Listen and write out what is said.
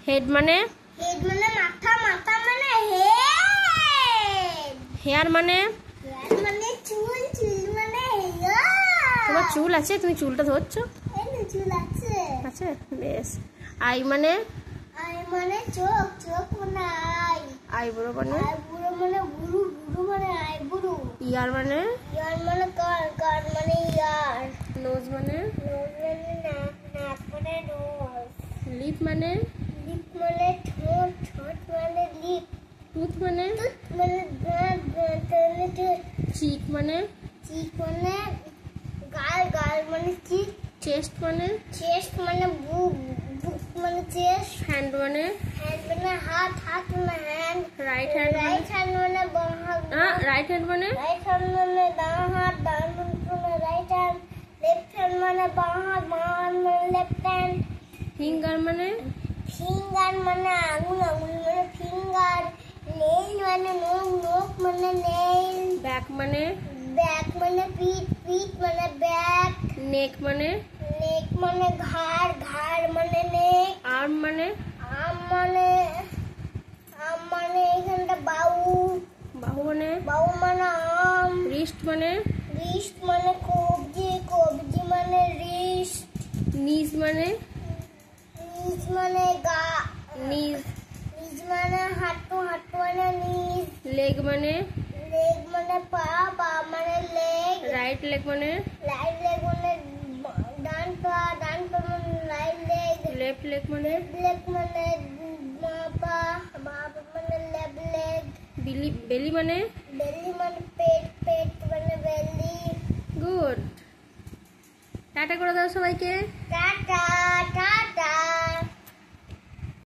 Head মানে মাথা, মাথা মানে হেড। হেয়ার মানে চুল, চুল মানে হেয়ার। তোমার চুল আছে, তুমি চুলটা ধরছো? চুল আছে। আছে, বেশ। আই মানে চোখ, চোখ মানে আই। আইব্রো মানে আইব্রো মানে বুড়ু, বুড়ু মানে আইব্রো। ইয়ার মানে কান, কান মানে ইয়ার। নোজ মানে নোজ মানে নাক, নাক মানে নোজ। লিপ মানে লিপ মানে ঠোঁট, ঠোঁট মানে লিপ। টুথ মানে টুথ মানে দাঁত, দাঁত মানে টুথ। চিক মানে চিক মানে গাল, গাল মানে চিক। চেস্ট মানে চেস্ট মানে বুক, বুক মানে চেস্ট। হ্যান্ড মানে হ্যান্ড মানে হাত, হাত মানে hand. Right hand right hand মানে বাঁ হাত। রাইট হ্যান্ড মানে রাইট হ্যান্ড মানে ডান হাত, ডান হাত মানে রাইট হ্যান্ড। লেফট হ্যান্ড মানে বাঁ হাত, বাঁ হাত মানে লেফট হ্যান্ড। ফিঙ্গার মানে ফিঙ্গার মানে আঙুল, আঙুল মানে ফিঙ্গার। নেইল মানে নখ, নখ মানে নেইল। ব্যাক মানে ব্যাক মানে পিঠ, পিঠ মানে ব্যাক। নেক মানে নেক মানে ঘাড়, ঘাড় মানে নেক। আর্ম মানে আম মানে এখানটা বাহু। বাহু মানে বাহু মানে আম। রিস্ট মানে রিস্ট মানে কবজি, কবজি মানে রিস্ট। নিজ মানে নিজ মানে গা। নিজ নিজ মানে হাঁটু, হাঁটু মানে নিজ। লেগ মানে লেগ মানে পা, পা মানে লেগ। রাইট লেগ মানে রাইট লেগ মানে ডান পা, ডান পা মানে রাইট লেগ। লেফট লেগ মানে লেগ মানে বাঁ পা, বাঁ পা মানে লেফট লেগ। বেলি মানে বেলি মানে পেট, পেট মানে বেলি। গুড। টাটা করে দাও সবাইকে। Tata, tata.